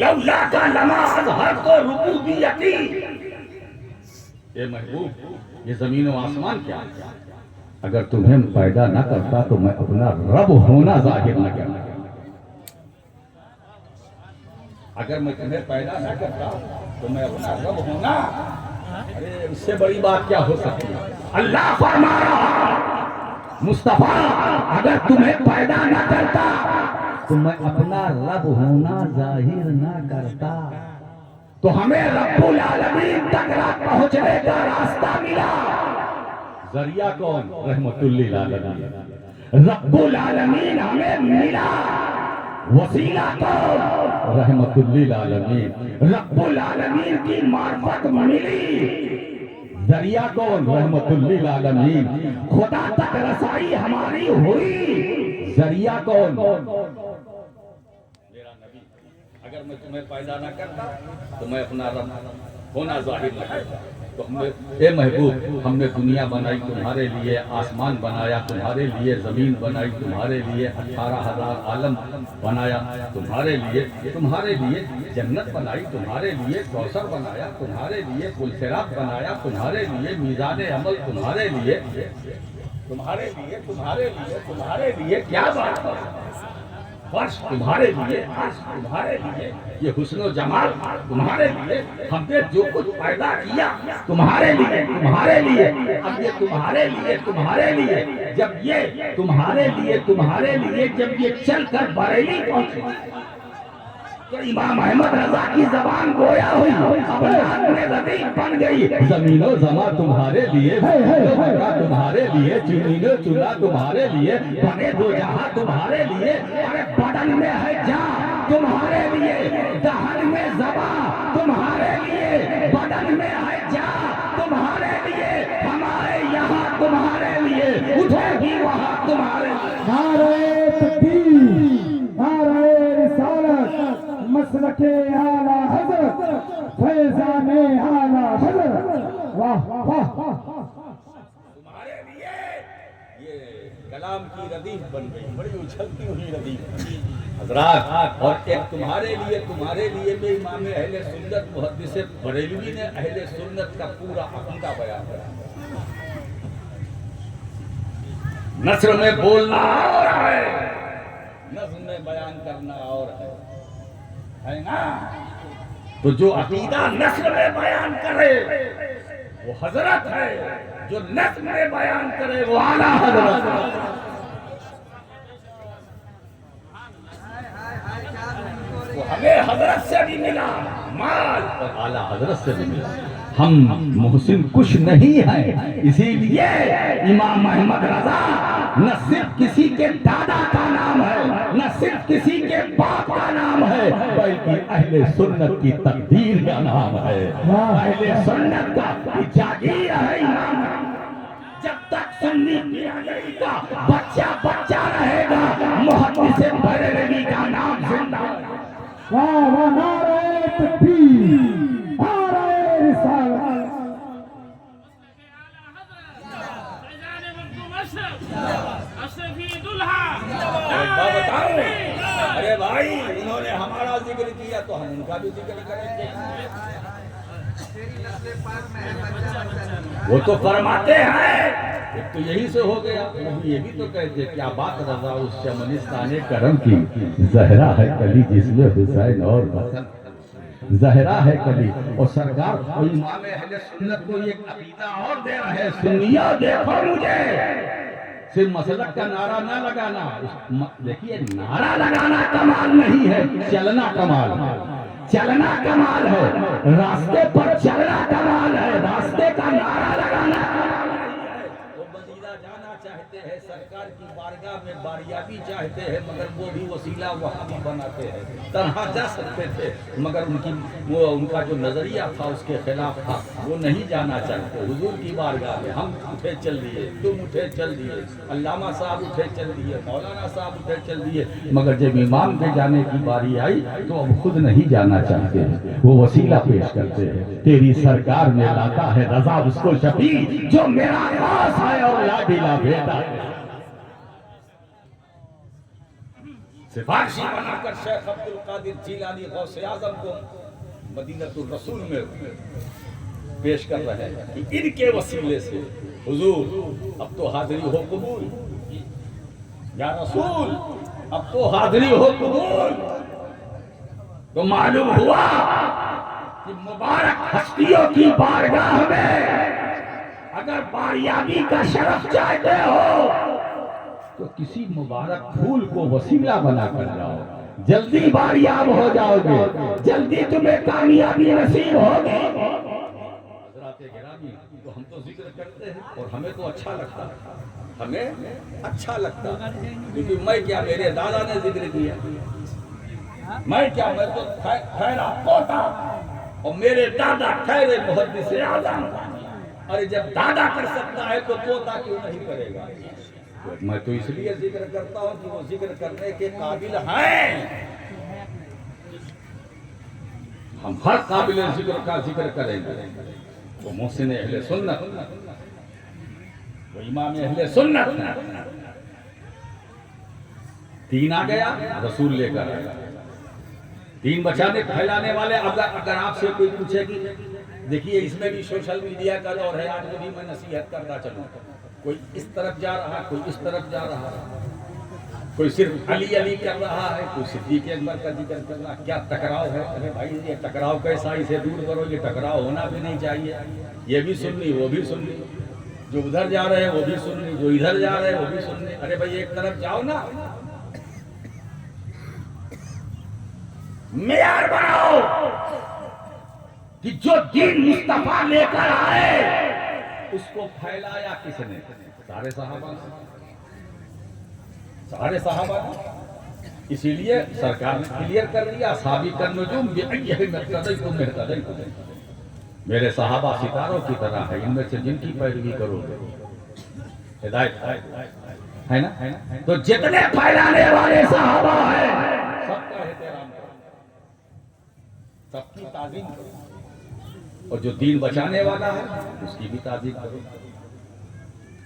لولا کا لما اظہرت ربوبیتی، اے محبوب یہ زمین و آسمان کیا ہے، اگر تمہیں پیدا نہ کرتا تو میں اپنا رب ہونا ظاہر نہ کرتا، اگر میں تمہیں پیدا نہ کرتا تو میں اپنا رب ہونا، ارے اس سے بڑی بات کیا ہو سکتی ہے۔ اللہ فرما رہا مصطفیٰ اگر تمہیں پیدا نہ کرتا تو میں اپنا رب ہونا ظاہر نہ کرتا، تو ہمیں رب العالمین تک پہنچنے کا راستہ ملا۔ ذریعہ کون؟ رحمت للعالمین، رب العالمین ہمیں ملا۔ وسیلہ کون؟ رحمت للعالمین، رب العالمین کی معرفت ملی۔ ذریعہ کون؟ رحمت للعالمین، خدا تک رسائی ہماری ہوئی۔ ذریعہ کون؟ میرا نبی، اگر میں تمہیں پیدا نہ کرتا تو میں اپنا رب ہونا ظاہر نہ کرتا، تو اے محبوب ہم نے دنیا بنائی تمہارے لیے، آسمان بنایا تمہارے لیے، زمین بنائی تمہارے لیے، 18,000 عالم بنایا تمہارے لیے، جنت بنائی تمہارے لیے، کوثر بنایا تمہارے لیے، پلصراط بنایا تمہارے لیے، میزان عمل تمہارے لیے، تمہارے لیے کیا بات ہے، فرش تمہارے لیے، عرش تمہارے لیے، یہ حسن و جمال تمہارے لیے، ہم نے جو کچھ پیدا کیا تمہارے لیے، اب یہ تمہارے لیے، جب یہ تمہارے لیے جب یہ چل کر بریلی پہنچے تو امام احمد رضا کی زبان گویا ہوئی، اولاد میں رضیق بن گئی۔ زمین و زمان تمہارے لیے، تمہارے لیے، چنین و چنا تمہارے لیے، بنے دو جہاں تمہارے لیے، ارے بدن میں ہے جان تمہارے لیے، دہن میں زبان تمہارے لیے، بدن میں ہے جان تمہارے لیے، ہمارے یہاں تمہارے لیے، اٹھے گی وہاں تمہارے لیے۔
نعرہ تکبیر، مسلک اعلی حضرت فیضان اعلی حضرت واہ واہ
تمہارے لیے یہ کلام کی ردیف بن گئی، بڑی اچھلتی ہوئی ردیف حضرات. اور ایک تمہارے لیے بھی امام اہل سنت محدث بریلوی نے اہل سنت کا پورا عقیدہ بیان کرا. نثر میں بولنا اور ہے، نظم میں بیان کرنا اور ہے نا. تو جو عقیدہ نثر میں بیان کرے وہ حضرت ہے، جو نظم میں بیان کرے وہ اعلیٰ حضرت ہے. وہ ہمیں حضرت سے بھی ملا مال اور اعلیٰ حضرت سے بھی ملا. ہم محسن کچھ نہیں ہیں، اسی لیے امام احمد رضا نہ صرف کسی کے دادا کا نام ہے، نہ صرف کسی کے باپ کا نام ہے، بلکہ اہل سنت کی تقدیر کا نام ہے. اہل سنت کا جاگیر ہے امام. جب تک سنی پیاگئی کا بچہ رہے گا، محدث بریلوی کا نام زندہ ہے.
واہ واہ نعرہ تکبیر، نعرہ رسالت.
ارے بھائی انہوں نے ہمارا ذکر کیا تو ہم ان کا بھی ذکر کریں گے. وہ تو فرماتے ہیں، ایک تو یہی سے ہو گیا. یہ بھی تو کہتے کیا بات رضا اس چمنستان کرم کی، زہرا ہے کلی جس میں حسین اور حسن. زہرا ہے کلی اور سرکار امام اہل سنت کو یہ عقیدہ اور دے رہا ہے. سنیو دیکھو مجھے، صرف مسلک کا نعرہ نہ لگانا. دیکھیے نعرہ لگانا کمال نہیں ہے، چلنا کمال ہے. چلنا کمال ہے، راستے پر چلنا کمال ہے، راستے کا نعرہ لگانا کمال ہے. وہ مدینہ جانا چاہتے ہیں، سرکار کی بارگاہ میں باریابی چاہتے ہیں، مگر وہ بھی وسیلہ وہاں بھی بناتے ہیں. تنہا جا سکتے تھے مگر ان کا جو نظریہ تھا اس کے خلاف تھا، وہ نہیں جانا چاہتے. حضور کی بارگاہ میں ہم اٹھے چل دیے، تم اٹھے چل دیے، علامہ صاحب اٹھے چل دیے، مولانا صاحب اٹھے چل دیے، مگر جب امام کے جانے کی باری آئی تو اب خود نہیں جانا چاہتے ہیں، وہ وسیلہ پیش کرتے ہیں. تیری سرکار میں لاتا ہے رضا اس کو شفیع جو میرا خاص ہے اور لاڈیلا بیٹا ہے. سفارشی بنا کر شیخ عبد القادر جیلانی غوث اعظم کو مدینۃ الرسول میں پیش کر رہے ہیں کہ ان کے وسیلے سے حضور اب تو حاضری ہو قبول، یا رسول اب تو حاضری ہو قبول. تو معلوم ہوا کہ مبارک ہستیوں کی بارگاہ میں اگر باریابی کا شرف چاہتے ہو تو کسی مبارک پھول کو وسیلہ بنا کر جاؤ، جلدی باریاب ہو جاؤ گے، جلدی تمہیں کامیابی نصیب ہوگی. حضرات گرامی، تو ہم تو ذکر کرتے ہیں اور ہمیں تو اچھا لگتا ہے، ہمیں اچھا لگتا ہے. کیونکہ میں کیا، میرے دادا نے ذکر کیا، میں کیا، میں تو ٹھہرا پوتا اور میرے دادا ٹھہرے محدث اعظم. ارے جب دادا کر سکتا ہے تو پوتا کیوں نہیں کرے گا؟ میں تو اس لیے ذکر کرتا ہوں کہ وہ ذکر کرنے کے قابل ہیں. ہم ہر قابل ذکر کا ذکر کریں گے. وہ محسن اہل سنت، وہ امام اہل سنت. تین آ گیا رسول لے کر آیا. دین بچانے پھیلانے والے. اگر آپ سے کوئی پوچھے کہ دیکھیے اس میں بھی سوشل میڈیا کا دور ہے، آج بھی میں نصیحت کرتا چلوں، کوئی اس طرف جا رہا، کوئی اس طرف جا رہا، کوئی صرف علی علی کر رہا ہے، کوئی صدیق اکبر کا ذکر کر رہا. کیا ٹکراؤ ہے؟ ارے بھائی یہ ٹکراؤ کیسا، اسے دور کرو، یہ ٹکراؤ ہونا بھی نہیں چاہیے. یہ بھی سننی وہ بھی سننی، جو ادھر جا رہے ہیں وہ بھی سننی، جو ادھر جا رہے ہیں وہ بھی سننی. ارے بھائی ایک طرف جاؤ نا، معیار بناؤ کہ جو دین مصطفیٰ لے کر آئے اس کو پھیلایا کس نے؟ سارے صحابہ نے، سارے صحابہ نے. اسی لیے سرکار نے کلیئر کر دیا، سابقاً نجوم بأیہم اقتدیتم اہتدیتم. میرے صحابہ ستاروں کی طرح ہے، ان میں سے جن کی پیروی کرو گے ہدایت ہے نا. تو جتنے پھیلانے والے صحابہ ہیں سب کا احترام کرو. تعظیم کرو, اور جو دین بچانے والا ہے اس کی بھی تعظیم کرو.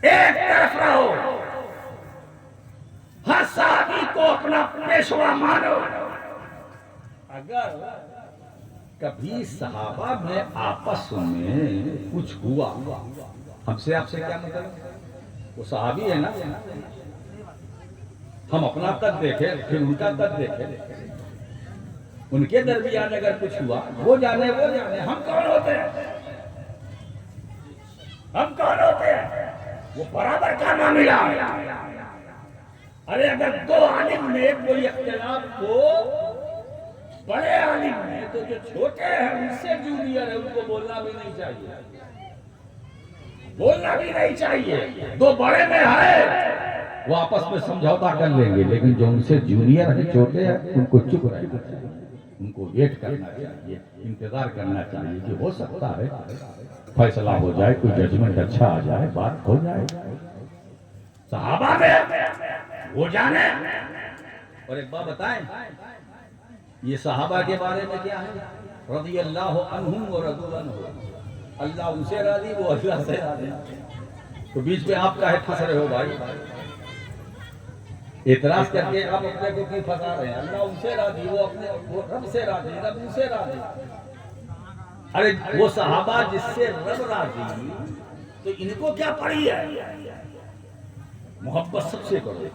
ایک طرف رہو, ہر صحابی کو اپنا پیشوا مانو. اگر کبھی صحابہ میں آپس میں کچھ ہوا, ہم سے آپ سے کیا مطلب, وہ صحابی ہے نا, ہم اپنا تک دیکھیں پھر ان کا تک دیکھیں. ان کے درمیان اگر کچھ ہوا وہ جانے, ہم کون ہوتے ہیں, ہم کون ہوتے ہیں, وہ برابر کا معاملہ. ارے اگر دو عالم میں کوئی اختلاف ہو, بڑے عالم ہیں تو جو چھوٹے ہیں ان سے جونیئر ہے ان کو بولنا بھی نہیں چاہیے, بولنا بھی نہیں چاہیے. دو بڑے میں ہے وہ آپس میں سمجھوتا کر لیں گے, لیکن جو ان سے جونیئر ہیں, چھوٹے ہیں, ان کو چپ رہنا چاہیے, ان کو ویٹ کرنا چاہیے, انتظار کرنا چاہیے کہ ہو سکتا ہے فیصلہ ہو جائے, کوئی ججمنٹ اچھا آ جائے, بات ہو جائے. صحابہ میں وہ جانے. اور ایک بات بتائیں, یہ صحابہ کے بارے میں کیا ہے, رضی اللہ عنہم و رضوا عنہ, اللہ ان سے راضی, وہ اللہ سے راضی. تو بیچ میں آپ کاہے پھنس رہے ہو بھائی, اعتراض کر کے آپ اپنے کو کیوں پھنسا رہے ہیں؟ اللہ ان سے راضی, وہ رب سے راضی, رب ان سے راضی. ارے وہ صحابہ جس سے رب راضی, تو ان کو کیا پڑی ہے؟ محبت سب سے کرو,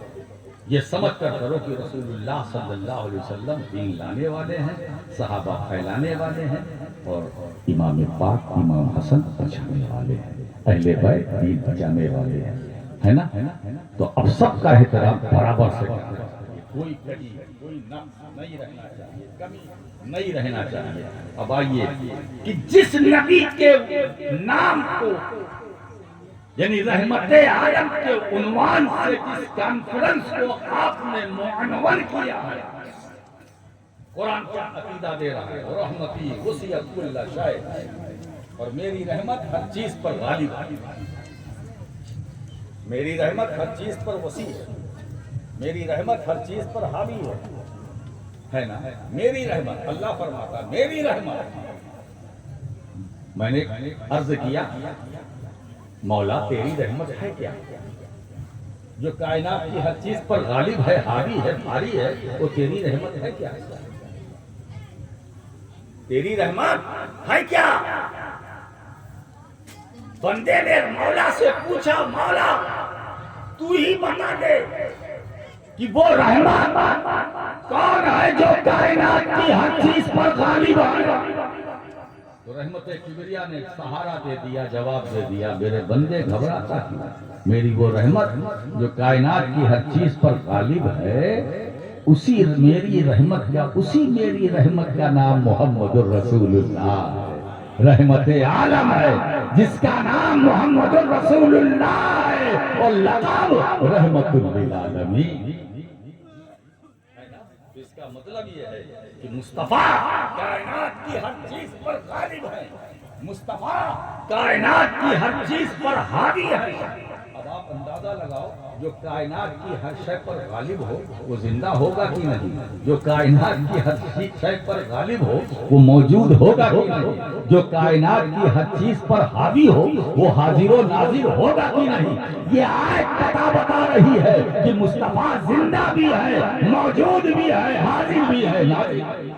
یہ سمجھ کر کرو کہ رسول اللہ صلی اللہ علیہ وسلم دین لانے والے ہیں, صحابہ پھیلانے والے ہیں, اور امام پاک امام حسن بچانے والے ہیں, اہل بیت دین بچانے والے ہیں, ہے نا. تو اب سب کا احترام برابر سے کرنا چاہیے, کوئی کمی, کوئی نقص نہیں رہنا چاہیے, کمی نہیں رہنا چاہیے. اب آئیے کہ جس نبی کے نام کو, یعنی رحمت عالم کے عنوان سے جس کانفرنس کو آپ نے معنون کیا ہے, قرآن کیا عقیدہ دے رہا ہے, رحمتی وسعت کل شیء, اور میری رحمت ہر چیز پر غالب ہے. میری رحمت ہر چیز پر وسیع ہے, میری رحمت ہر چیز پر حاوی ہے نا. میری رحمت, اللہ فرماتا میری رحمت. میں نے عرض کیا مولا تیری رحمت ہے کیا, جو کائنات کی ہر چیز پر غالب ہے, حاوی ہے, بھاری ہے, وہ تیری رحمت ہے کیا؟ تیری رحمت ہے کیا؟ بندے نے مولا سے پوچھا, مولا تو ہی بتا دے کہ وہ رحمت کون ہے جو کائنات کی ہر چیز پر غالب ہے. تو رحمت کبریا نے سہارا دے دیا, جواب دے دیا, میرے بندے گھبراتا کیوں, میری وہ رحمت جو کائنات کی ہر چیز پر غالب ہے, اسی میری رحمت کا نام محمد الرسول اللہ ہے. رحمت عالم ہے جس کا نام محمد الرسول اللہ ہے, اور لقب رحمت للعالمین. اس کا مطلب یہ ہے کہ مصطفیٰ کائنات کی ہر چیز پر غالب ہے, مصطفیٰ کائنات کی ہر چیز پر حاوی ہے. اب آپ اندازہ لگاؤ, جو کائنات کی ہر شے پر غالب ہو وہ زندہ ہوگا کہ نہیں, جو کائنات کی ہر شے پر غالب ہو وہ موجود ہوگا کہ نہیں, جو کائنات کی ہر چیز پر حاوی ہو وہ حاضر و ناظر ہوگا کہ نہیں. یہ آیت بتا رہی ہے کہ مصطفیٰ زندہ بھی ہے, موجود بھی ہے, حاضر بھی ہے, ناظر بھی ہے.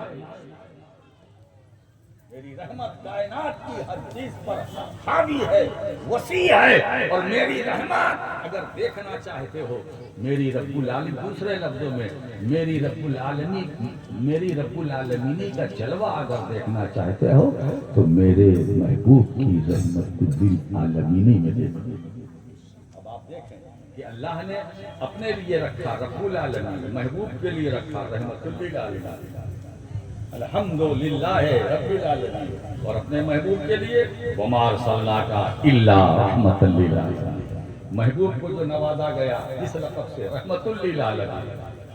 میری رحمت کائنات کی ہر چیز پر حاوی ہے, وسیع ہے, اور میری رحمت اگر دیکھنا چاہتے ہو, میری رب العالمین, دوسرے لفظوں میں میری رب العالمین کا جلوہ اگر دیکھنا چاہتے ہو تو میرے محبوب کی رحمت للعالمین میں دیکھو. اب آپ دیکھیں کہ اللہ نے اپنے لیے رکھا رب العالمین, محبوب کے لیے رکھا رحمت للعالمین, الحمدللہ رب العالمین, اور اپنے محبوب کے لیے وما ارسلناک الا رحمۃ للعالمین. محبوب کو جو نوازا گیا اس لقب سے رحمۃ للعالمین,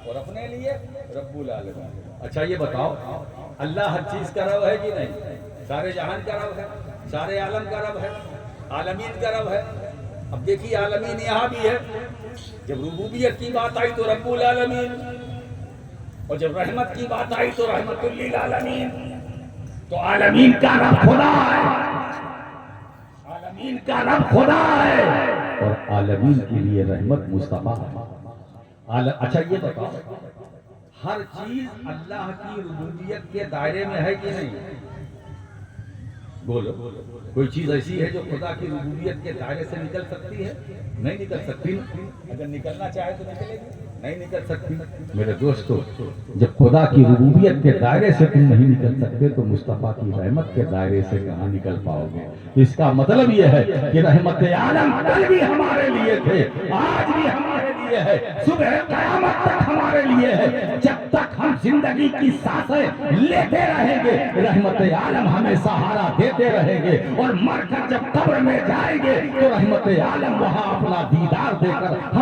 اور اپنے لیے رب العالمین. اچھا یہ بتاؤ, اللہ ہر چیز کا رب ہے کہ نہیں؟ سارے جہان کا رب ہے, سارے عالم کا رب ہے, عالمین کا رب ہے. اب دیکھیے عالمین یہاں بھی ہے, جب ربوبیت کی بات آئی تو رب العالمین, اور جب رحمت کی بات آئی تو رحمت للعالمین. تو عالمین کا رب خدا ہے، عالمین کا رب خدا ہے، اور عالمین کے لیے رحمت مصطفیٰ ہے۔ اچھا یہ بتاؤ، ہر چیز اللہ کی ربوبیت کے دائرے میں ہے کہ نہیں؟ بولو، کوئی چیز ایسی ہے جو خدا کی ربوبیت کے دائرے سے نکل سکتی ہے؟ نہیں نکل سکتی۔ اگر نکلنا چاہے تو نکلے گی، نہیں نکل سکتی۔ میرے دوستو، جب خدا کی ربوبیت کے دائرے سے تم نہیں نکل سکتے تو مصطفیٰ کی رحمت کے دائرے سے کہاں نکل پاؤ گے؟ اس کا مطلب یہ ہے کہ رحمت عالم کل بھی ہمارے لیے تھے، آج بھی ہمارے لیے ہے، صبح قیامت تک ہمارے لیے ہے۔ جب تک ہم زندگی کی سانسیں لیتے رہیں گے رحمت عالم ہمیں سہارا دیتے رہیں گے، اور مر کر جب قبر میں جائیں گے تو رحمت عالم وہاں اپنا دیدار دے کر